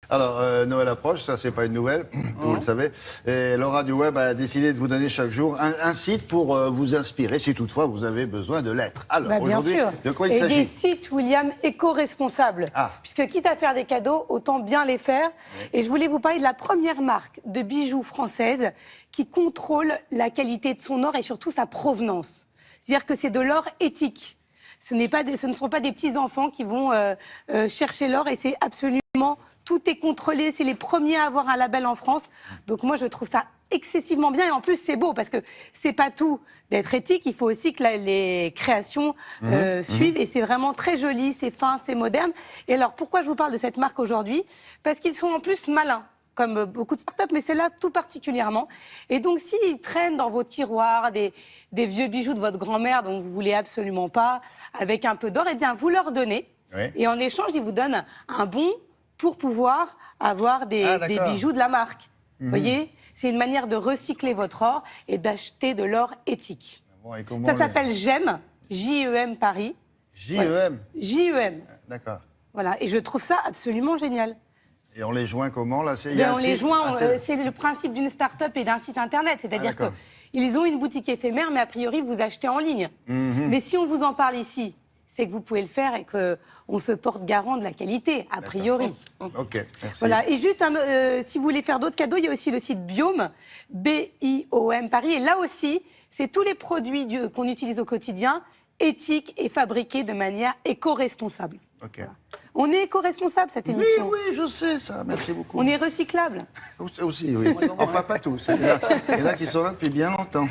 Alors, Noël approche, ça c'est pas une nouvelle, vous le savez. Et Laura du Web a décidé de vous donner chaque jour un site pour vous inspirer, si toutefois vous avez besoin de l'être. Alors, bien aujourd'hui, sûr. de quoi il Et s'agit? des sites, William, éco-responsables. Ah. Puisque quitte à faire des cadeaux, autant bien les faire. Et je voulais vous parler de la première marque de bijoux française qui contrôle la qualité de son or et surtout sa provenance. C'est-à-dire que c'est de l'or éthique. Ce ne sont pas des petits-enfants qui vont chercher l'or et c'est absolument... Tout est contrôlé, c'est les premiers à avoir un label en France. Donc moi, je trouve ça excessivement bien. Et en plus, c'est beau parce que c'est pas tout d'être éthique. Il faut aussi que les créations suivent. Et c'est vraiment très joli, c'est fin, c'est moderne. Et alors, pourquoi je vous parle de cette marque aujourd'hui? Parce qu'ils sont en plus malins, comme beaucoup de startups, mais c'est là tout particulièrement. Et donc, s'ils traînent dans vos tiroirs des vieux bijoux de votre grand-mère dont vous voulez absolument pas, avec un peu d'or, eh bien, vous leur donnez. Oui. Et en échange, ils vous donnent un bon pour pouvoir avoir des bijoux de la marque. Vous voyez, c'est une manière de recycler votre or et d'acheter de l'or éthique. Bon, et comment Ça s'appelle GEM, J-E-M Paris. J-E-M. J-E-M. D'accord. Voilà, et je trouve ça absolument génial. Et on les joint comment, là? On les joint, c'est le principe d'une start-up et d'un site internet. C'est-à-dire qu'ils ont une boutique éphémère, mais a priori, vous achetez en ligne. Mais si on vous en parle ici, c'est que vous pouvez le faire et qu'on se porte garant de la qualité, a priori. Ok, merci. Voilà. Et juste, si vous voulez faire d'autres cadeaux, il y a aussi le site Biome, B-I-O-M Paris. Et là aussi, c'est tous les produits qu'on utilise au quotidien, éthiques et fabriqués de manière éco-responsable. Ok. Voilà. On est éco-responsable, cette émission. Oui, oui, je sais ça. Merci beaucoup. On est recyclable. Aussi, oui. Enfin, pas tous. Il y en a qui sont là depuis bien longtemps.